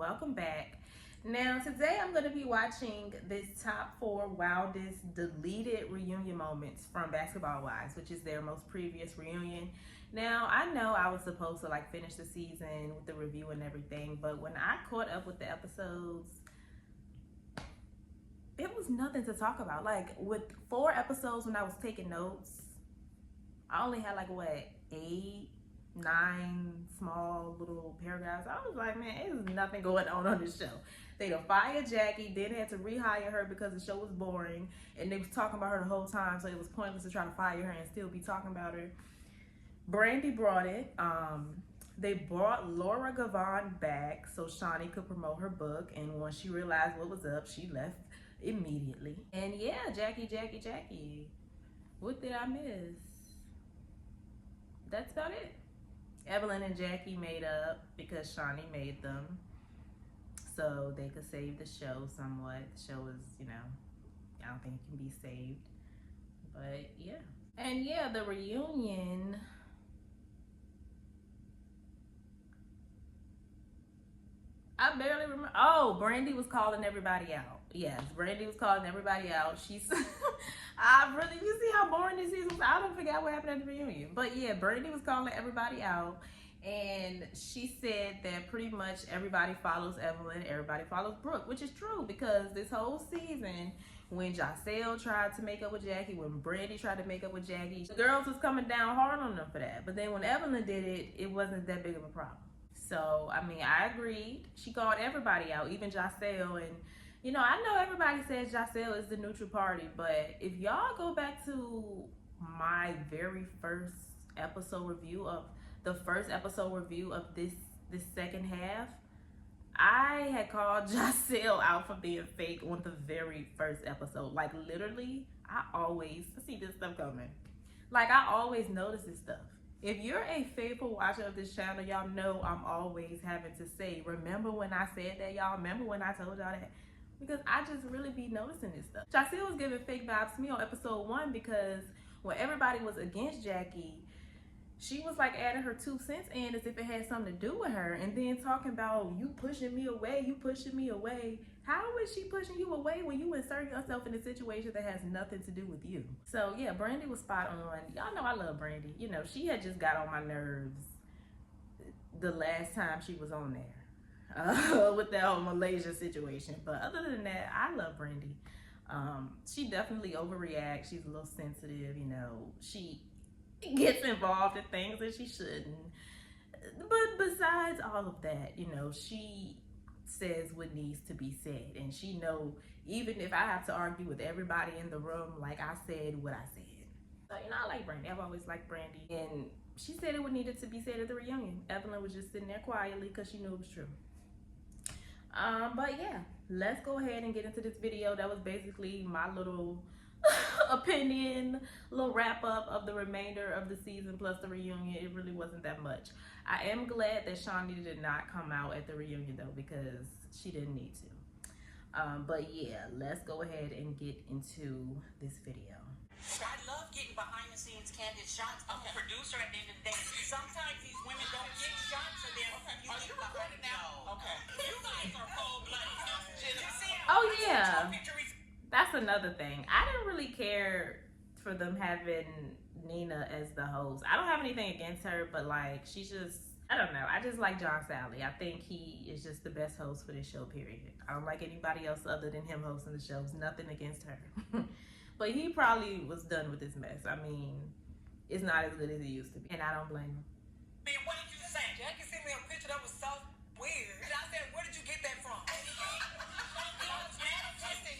welcome back. Now today I'm going to be watching this top 4 wildest deleted reunion moments from Basketball Wives, which is their most previous reunion. Now I know I was supposed to like finish the season with the review and everything, but when I caught up with the episodes, it was nothing to talk about. Like with 4 episodes when I was taking notes, I only had like what, 8, 9 small little paragraphs. I was like, man, there's nothing going on this show. They fired Jackie, then had to rehire her because the show was boring, and they was talking about her the whole time, so it was pointless to try to fire her and still be talking about her. Brandy brought it. They brought Laura Gavon back so Shawnee could promote her book, and once she realized what was up, she left immediately. And yeah, Jackie. What did I miss? That's about it. Evelyn and Jackie made up because Shawnee made them so they could save the show somewhat. The show is, I don't think it can be saved. But yeah. And yeah, the reunion, I barely remember. Oh, Brandy was calling everybody out. Yes, Brandy was calling everybody out. She's, you see how boring this is? I don't forget what happened at the reunion. But yeah, Brandy was calling everybody out. And she said that pretty much everybody follows Evelyn, everybody follows Brooke, which is true because this whole season, when Giselle tried to make up with Jackie, when Brandy tried to make up with Jackie, the girls was coming down hard on them for that. But then when Evelyn did it, it wasn't that big of a problem. So, I mean, I agreed. She called everybody out, even Giselle. And, I know everybody says Giselle is the neutral party, but if y'all go back to my very first episode review of this second half, I had called Giselle out for being fake on the very first episode. Like literally, I always see this stuff coming. Like I always notice this stuff. If you're a faithful watcher of this channel, y'all know I'm always having to say, remember when I said that, y'all? Remember when I told y'all that? Because I just really be noticing this stuff. Giselle was giving fake vibes to me on episode 1 because when everybody was against Jackie, she was like adding her 2 cents in as if it had something to do with her, and then talking about you pushing me away. How is she pushing you away when you insert yourself in a situation that has nothing to do with you? So yeah, Brandy was spot on. Y'all know I love Brandy. She had just got on my nerves the last time she was on there with that whole Malaysia situation. But other than that, I love Brandy. She definitely overreacts. She's a little sensitive. She gets involved in things that she shouldn't. But besides all of that, she says what needs to be said. And she know, even if I have to argue with everybody in the room, like I said what I said. So, I like Brandy. I've always liked Brandy. And she said it what needed to be said at the reunion. Evelyn was just sitting there quietly because she knew it was true. But yeah, let's go ahead and get into this video. That was basically my little opinion, little wrap up of the remainder of the season plus the reunion. It really wasn't that much. I am glad that Shawnee did not come out at the reunion though, because she didn't need to. But yeah, let's go ahead and get into this video. I love getting behind the scenes candid shots. I'm a producer at the end of the day. Sometimes these women don't get shots of them. You get behind it now. Okay. You guys are cold-blooded. Oh yeah. That's another thing. I didn't really care for them having Nina as the host. I don't have anything against her, but like she's just, I don't know. I just like John Sally. I think he is just the best host for this show, period. I don't like anybody else other than him hosting the show. It's nothing against her. But he probably was done with this mess. I mean, it's not as good as it used to be. And I don't blame him. What did you say? Jackie sent me a picture that was so weird. And I said, where did you get that from? You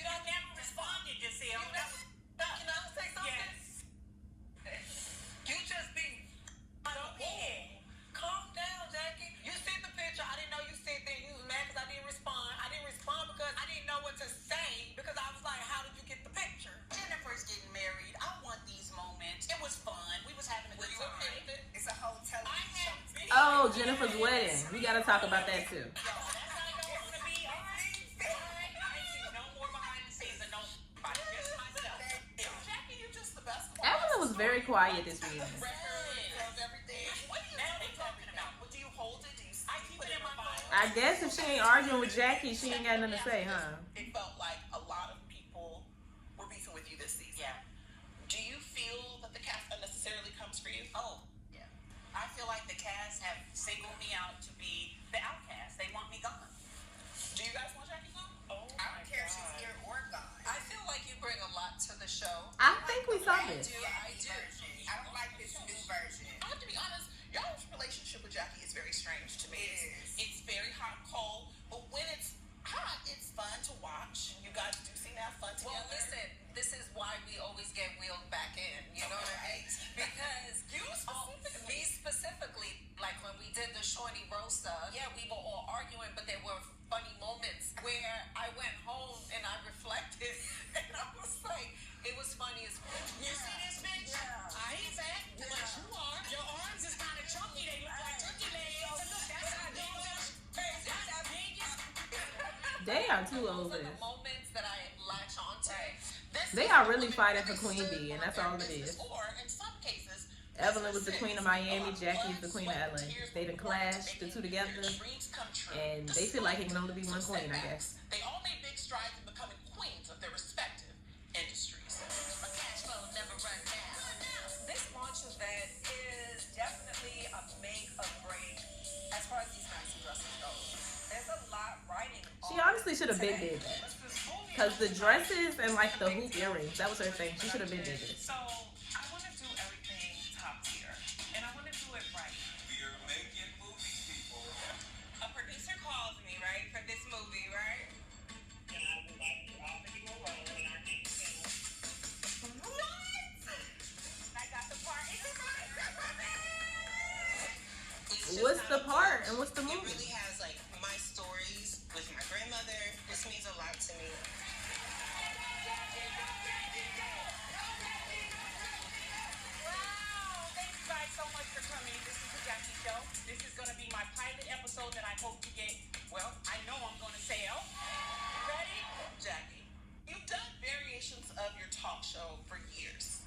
don't never responded, Giselle. Can I say something? Yes. You just be calm down, Jackie. You sent the picture. I didn't know you sent it. You was mad because I didn't respond. I didn't respond because I didn't know what to say because I was like, how did you get the picture? Jennifer's getting married. I want these moments. It was fun. We was having a good time. It's a whole television show. Oh, Jennifer's wedding. We got to talk about that too. Evelyn was very quiet this week. I guess if she ain't arguing with Jackie, she ain't got nothing to say, huh? It felt like a lot of people were beefing with you this season. Yeah. Do you feel that the cast unnecessarily comes for you? Oh, yeah. I feel like the cast have singled me out to be the outcast. They want me gone. Do you guys want Jackie gone? Oh, I don't care if she's here or gone. I feel like you bring a lot to the show. I think we saw this. I do. I don't like this new version. I have to be honest, y'all's relationship with Jackie is very strange to me. It's very hot and cold, but when it's hot, it's fun to watch. You guys do seem to have fun together. Well, listen, this is why we always get wheeled back in. You know what I mean? Because me specifically, like when we did the Shorty roast stuff, yeah, we were all arguing, but there were funny moments where I went home and I reflected, and I was like, it was funny as fuck. You see this bitch? Yeah. I ain't fat, but you are. Your arms is kind of chunky. They look like turkey legs. Look, that's how dangerous. That's how dangerous. They are too Those old. are the moments that I latch onto. They are really fighting for Queen Bee, and that's all it is. Or in some cases, Evelyn was the queen of Miami, Jackie's the queen of LA. They done clashed the two together, and they feel like it can only be one queen, I guess. They all made big strides in becoming queens of their respective industries. My cash flow never runs out. This launch event is definitely a make or break as far as these maxi dresses go. There's a lot riding on. She honestly should have been did that. Because the dresses and like the hoop earrings, that was her thing. She should have been did it. So I want to do everything top tier, and I want to do it right. We're making movies, people. A producer calls me, right, for this movie, right? And I would like to offer you a role in our next film. What? I got the part. What's the part and what's the It movie? really has like my stories with my grandmother. This means a lot to me. Wow! Thank you guys so much for coming. This is the Jackie Show. This is going to be my pilot episode that I hope to get, well, I know I'm going to sell. Ready? Jackie, you've done variations of your talk show for years.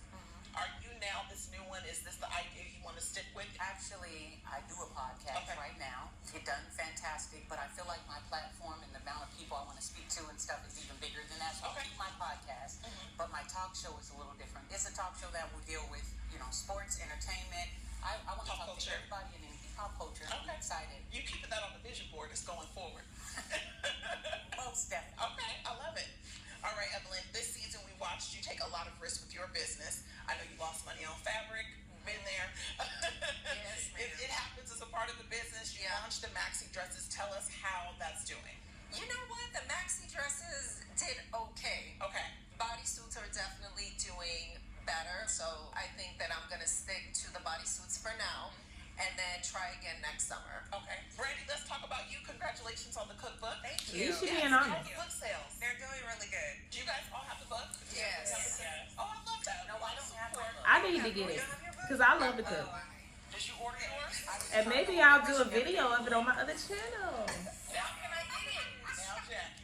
Are you now this new one? Is this the idea you want to stick with? Actually, I do a podcast right now. It done fantastic, but I feel like my platform and the amount of people I want to speak to and stuff is even bigger than that. So I'll keep my podcast, but my talk show is a little different. It's a talk show that will deal with, sports, entertainment. I want to Pop talk culture. to everybody in pop culture. I'm excited. You keeping that on the vision board. It's going forward. Most definitely. Okay, I love it. All right, Evelyn, this season we watched you take a lot of risks with your business. I know you lost money on fabric. Been there. Yes, ma'am. It happens as a part of the business. You launched the maxi dresses. Tell us how that's doing. You know what? The maxi dresses did okay. Okay. Bodysuits are definitely doing better, so I think that I'm gonna stick to the bodysuits for now, and then try again next summer. Okay. Brandy, let's talk about you. Congratulations on the cookbook. Thank You you. should be Yes, in on how's it. the book sales? They're doing really good. Do you guys all have the book? Yes. Oh, I love that. No, I don't have my book. I need to get it because I love to cook. Did you order yours? And maybe I'll do a video of it on my other channel. How can I get it? Now, Jack.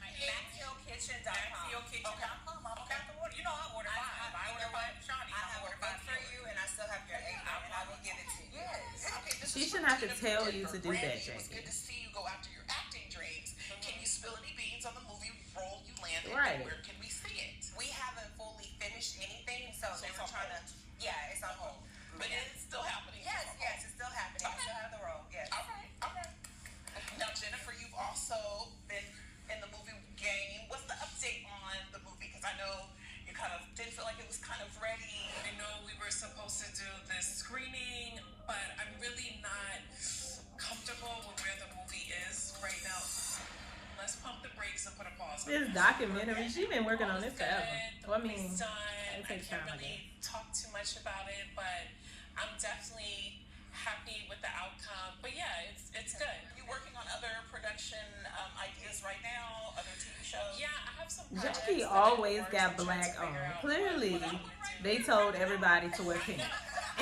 MaxioKitchen.com. MaxioKitchen.com. I'm about to order. You know I order five. I order five. Shawnee, I have a book for you, and I still have your email, and I will give it to you. Yes. Okay, this She is shouldn't what have to Tina tell did you for to do that, Brandy. It was Jackie. good to see you go after your acting dreams. Can you spill any beans on the movie role you landed? Right. And where can we see it? We haven't fully finished anything, so they it's were on trying to. hold. Yeah, it's on hold. But it's still happening. Yes, it's still happening. I still have the role. Yes. All right. Now, Jennifer, you've also been in the movie game. What's the update on the movie? Because I know you kind of didn't feel like it was kind of ready. I know we were supposed to do this screening, but I'm really not comfortable with where the movie is right now. Let's pump the brakes and put a pause on This it. documentary, she been working on this Good. forever. The Well, I mean, movie's done. it I takes can't time, I really talk too much about it, but I'm definitely happy with the outcome. But yeah, it's good. You working on other production ideas right now? Other TV shows? Yeah, I have some projects Jackie that I'm always working got to try black to on. figure out Clearly, what I'm gonna do. they told everybody to wear pink.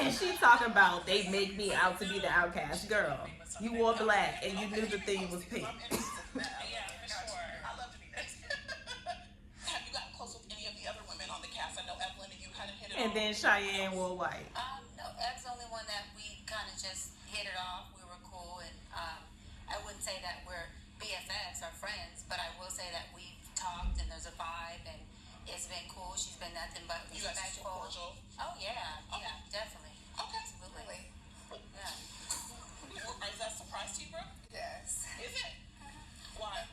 And she talking about they make me out to be the outcast. Girl, you wore black and you knew the theme was pink. I'm interested in that. Yeah, for sure. I love to be next. Have you gotten close with any of the other women on the cast? I know Evelyn and you kind of hit it And off. then Cheyenne wore white. No, Ev's the only one that we kind of just hit it off. We were cool, and I wouldn't say that we're but I will say that we've talked and there's a vibe and it's been cool. She's been nothing but You guys are still respectful. cordial? Oh yeah, Okay. yeah, definitely. Okay. Absolutely. Yeah. Is that a surprise to you, Brooke? Yes. Is it? Why?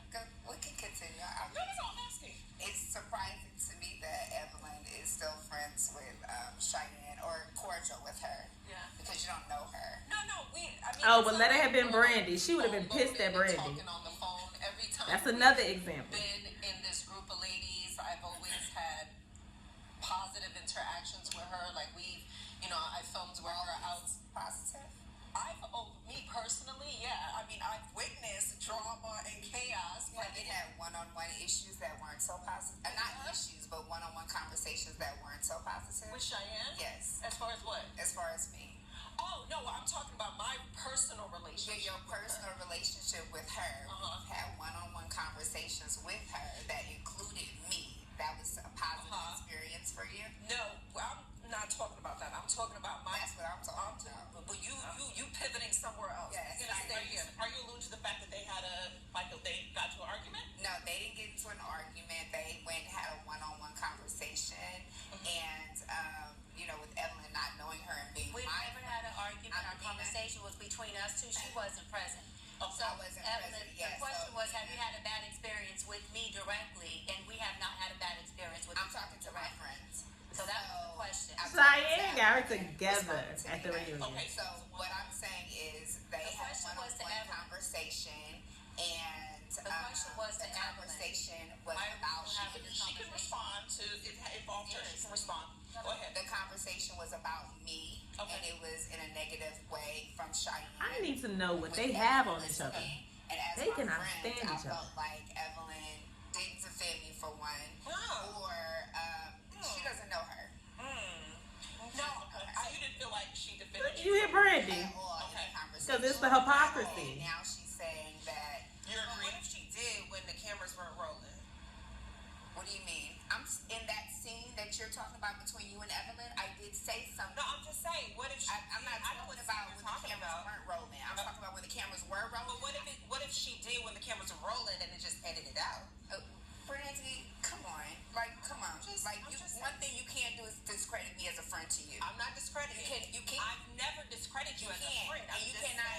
We can continue. No, I'm asking. It's surprising to me that Evelyn is still friends with Cheyenne or cordial with her. Yeah. Because you don't know her. No, I mean. Oh, but let it have been Brandy. She would have been pissed at Brandy. Talking on the phone every time. That's another example. Been in this group of ladies. I've always had positive interactions with her. Like I filmed with her out. Positive? Me personally, yeah. I mean, I've witnessed drama and chaos. Have you had one-on-one issues that weren't so positive? Not issues, but one-on-one conversations that weren't so positive? With Cheyenne? Yes. As far as what? As far as me. Oh, no, I'm talking about my personal relationship. Your personal relationship with her. We've had one-on-one conversations with her that included me. That was a positive experience for you? No, I'm not talking about that. I'm talking about my. That's what I'm talking about. But you pivoting somewhere else. Yes. You're gonna stay here. Are you alluding to the fact that they got to an argument? No, they didn't get into an argument. They went and had a one-on-one conversation. And, with Evelyn not knowing her and being We've my never had an argument. Our Amina. conversation was between us two. She wasn't present. Oh, So, I wasn't Evelyn, present, yes, the question so- was, have you had a bad experience with me directly? And we have not had a bad experience with I'm you talking to my directly. friends. So that was the question. Cheyenne got her together at the reunion. Okay. So what I'm saying is they The had question was to one-on-one Evelyn. conversation, and The question was the to Evelyn. conversation was Why are we about having this She can respond to if it involved her. She can respond. Go ahead. the conversation was about me, Okay. and it was in a negative way from Cheyenne. I need to know what they have on each other. And as They my cannot friend, stand I each other. felt like Evelyn didn't defend me for one, Oh. or she doesn't know her. No. Okay. So you didn't feel like she defended You hear Brandy? At all in Okay. the conversation. Because it's the hypocrisy. And now she's saying that. You're What agreeing. if she did when the cameras weren't rolling? What do you mean? In that scene that you're talking about between you and Evelyn, I did say something. No, I'm just saying. What if she? I'm not I know talking what about you're when the talking cameras about. weren't rolling. I'm talking about when the cameras were rolling. But what if she did when the cameras were rolling and it just edited out? Brandy, come on. Like, come on. One thing you can't do is discredit me as a friend to you. I'm not discrediting. You can't. I've never discredited you as a friend. And you cannot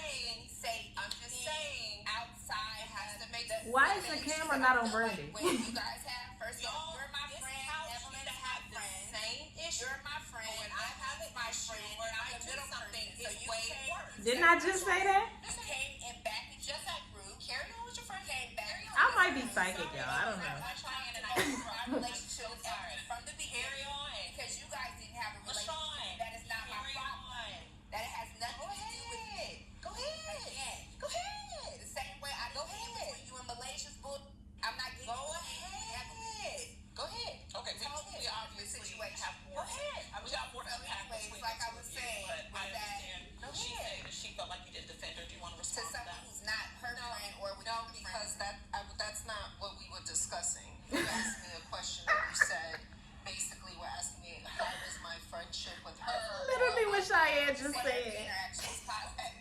say I'm just saying. outside has to make Why is the camera not on Brandy? When you guys have, first of all, Y'all, you're my this friend. house Evelyn's used to my have the friend. same issue. You're my friend. But when I have an my issue, friend, when and I I'm the do middle something, person, so it's you way came- worse. Didn't I just say that? You came and back me just that group. Carry on with your friend. Came back. I might be psychic, y'all. I don't know. I'm trying to know my relationship with Evelyn from the beginning. Carry on. Because you guys didn't have a relationship. LaShawn. That is not my Carry problem. on. That has nothing to do with me. Go ahead. Again, Go ahead. the same way I didn't get between you and Malaysia's book. I'm not getting Go between you and Evelyn. ahead. Go ahead. Okay. We obviously have more. Go ahead. We got more to So unpack anyways, between like the I two was of you, saying, but I with that- understand. Go She ahead. said that she felt like you didn't defend her. Do you want to To respond to someone that? who's not her friend or with No, you because friend. that's not what we were discussing. You asked me a question and you said, basically, we're asking me how was my friendship with her. Literally what Cheyenne just Whatever the said. interaction was positive.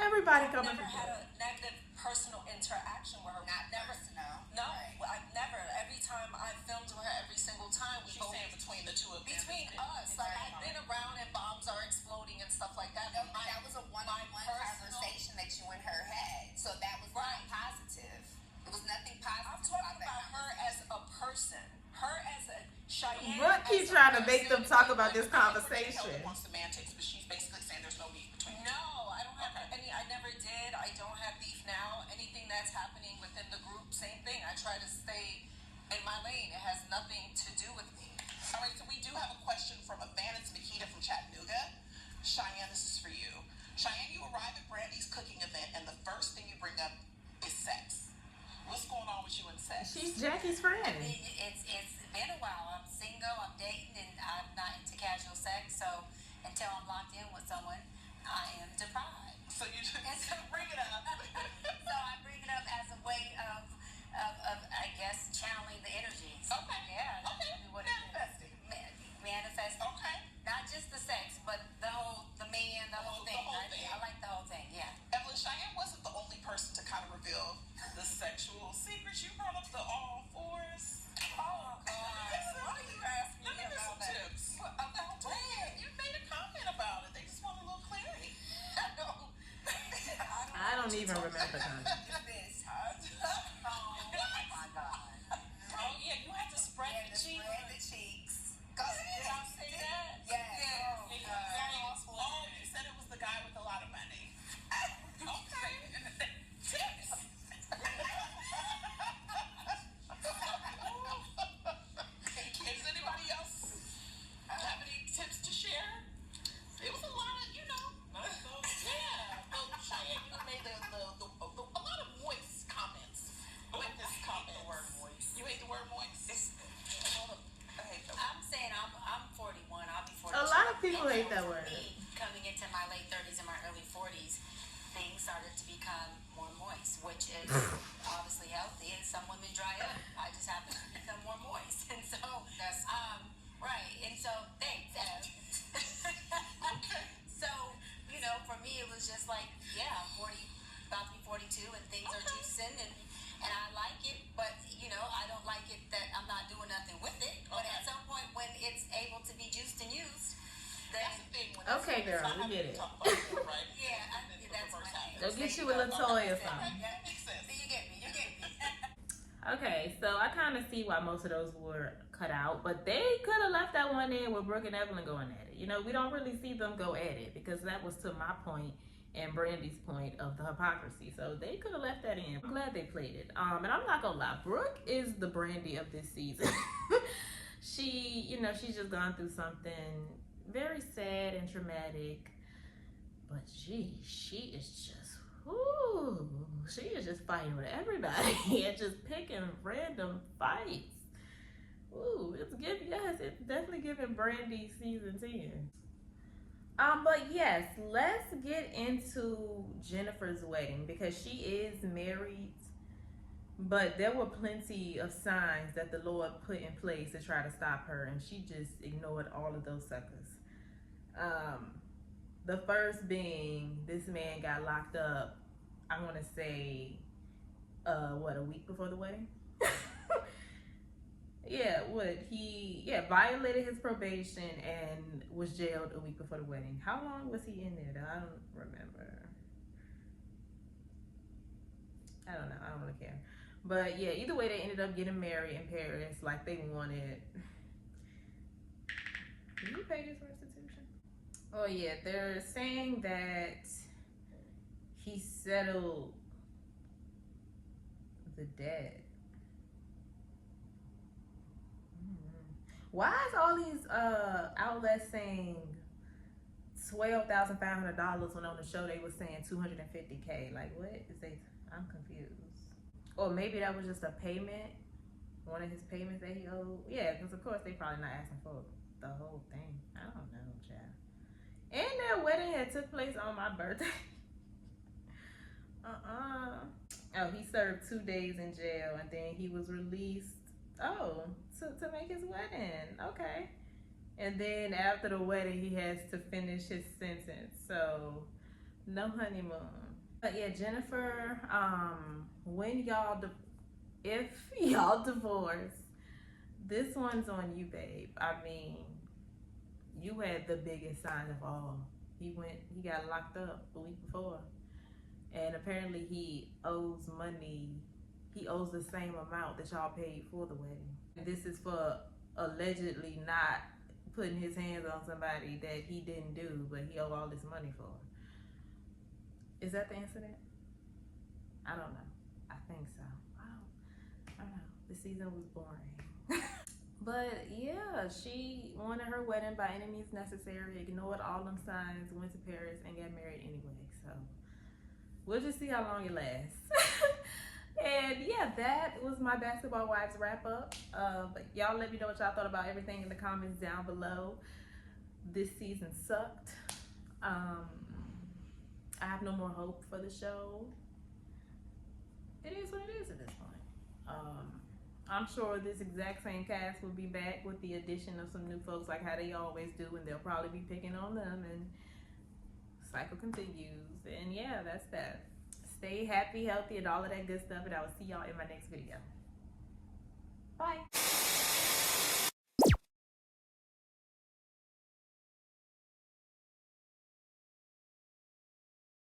Everybody I've coming never had together. a negative personal interaction with her. Not never. personal. No, Right. I've never. Every time I've filmed with her, every single time we She's both saying between the two of them. between us. Like I've been around and bombs are exploding and stuff like that. No, but that was a one-on-one conversation that you and her had. So that was not positive. It was nothing positive I'm talking that about her as a person. Her as a Cheyenne. Brooke keep as a trying to make them person. talk about this Helen conversation. wants semantics, but she's basically saying there's no beef between you. No, I don't have any. I never did. I don't have beef now. Anything that's happening within the group, same thing. I try to stay in my lane. It has nothing to do with me. All right, so we do have a question from a fan. It's Makita from Chattanooga. Cheyenne, this is for you. Cheyenne, you arrive at Brandy's cooking event, and the first thing you bring up is sex. What's going on with you and sex? She's Jackie's friend. It's been a while. I'm single, I'm dating, and I'm not into casual sex. So until I'm locked in with someone, I am deprived. So you just bring it up. So I bring it up as a way of I guess channeling the energies. Okay. Yeah. That's Okay. really what it is. Manifesting. Okay. Not just the sex, but the man, the whole The thing. whole thing. I like the whole thing. Yeah. Evelyn, Cheyenne wasn't the only person to kind of reveal the sexual secret. even remember the comment. This. Oh my God. Oh yeah, you have to spread Yeah, the cheek. spread the cheeks. Go Did I say that? Yes. It Oh, was very Oh, you said it was the guy with a lot of money. Okay. Tips. Does anybody else have any tips to share? It was a lot of, yeah. Well, Cheyenne, you made a lot of moist comments with this comment. The word moist. You hate the word moist? I hate the I'm saying I'm 41. I'll be 42. A lot of people And hate that for word. Me, coming into my late 30s and my early 40s, things started to become more moist, which is obviously healthy. And some women dry up. I just happen to become more moist, and so That's right. And so thanks, Ev. So for me, it was just like, yeah, I'm 40, about to be 42, and things are juicing, and I like it, but I don't like it that I'm not doing nothing with it. But at some point, when it's able to be juiced and used, then That's the thing. When Okay, girl, we get it. Talk about it, right? yeah, And then the that's reverse my happens. Go get you a little toy or something. That makes sense. you get me. Okay, so I kind of see why most of those were cut out, but they could have left that one in with Brooke and Evelyn going at it. We don't really see them go at it because that was to my point and Brandy's point of the hypocrisy. So they could have left that in. I'm glad they played it. And I'm not gonna lie, Brooke is the Brandy of this season. She, she's just gone through something very sad and traumatic, but she is just, she is just fighting with everybody and just picking random fights. Ooh, it's definitely giving Brandy season 10. But yes, let's get into Jennifer's wedding because she is married, but there were plenty of signs that the Lord put in place to try to stop her, and she just ignored all of those suckers. The first being, this man got locked up, I want to say, a week before the wedding? He violated his probation and was jailed a week before the wedding. How long was he in there though? I don't remember. I don't know. I don't really care. But yeah, either way, they ended up getting married in Paris like they wanted. Did you pay this restitution? Oh yeah, they're saying that he settled the debt. Why is all these outlets saying $12,500 when on the show they were saying $250K? Like, what is they? I'm confused. Or maybe that was just a payment, one of his payments that he owed. Yeah, because of course they probably not asking for the whole thing. I don't know, child. And their wedding had took place on my birthday. Oh, he served 2 days in jail and then he was released. Oh, to make his wedding. Okay. And then after the wedding, he has to finish his sentence. So, no honeymoon. But yeah, Jennifer, if y'all divorce, this one's on you, babe. I mean, you had the biggest sign of all. He got locked up a week before. And apparently he owes money. He owes the same amount that y'all paid for the wedding. This is for allegedly not putting his hands on somebody that he didn't do, but he owed all this money for. Is that the incident? I don't know. I think so. I don't know. The season was boring. But yeah, she wanted her wedding by any means necessary, ignored all them signs, went to Paris, and got married anyway. So we'll just see how long it lasts. And yeah, that was my Basketball Wives wrap up. But y'all let me know what y'all thought about everything in the comments down below. This season sucked. I have no more hope for the show. It is what it is at this point. I'm sure this exact same cast will be back with the addition of some new folks like how they always do, and they'll probably be picking on them, and cycle continues. And yeah, that's that. Stay happy, healthy, and all of that good stuff, and I will see y'all in my next video. Bye.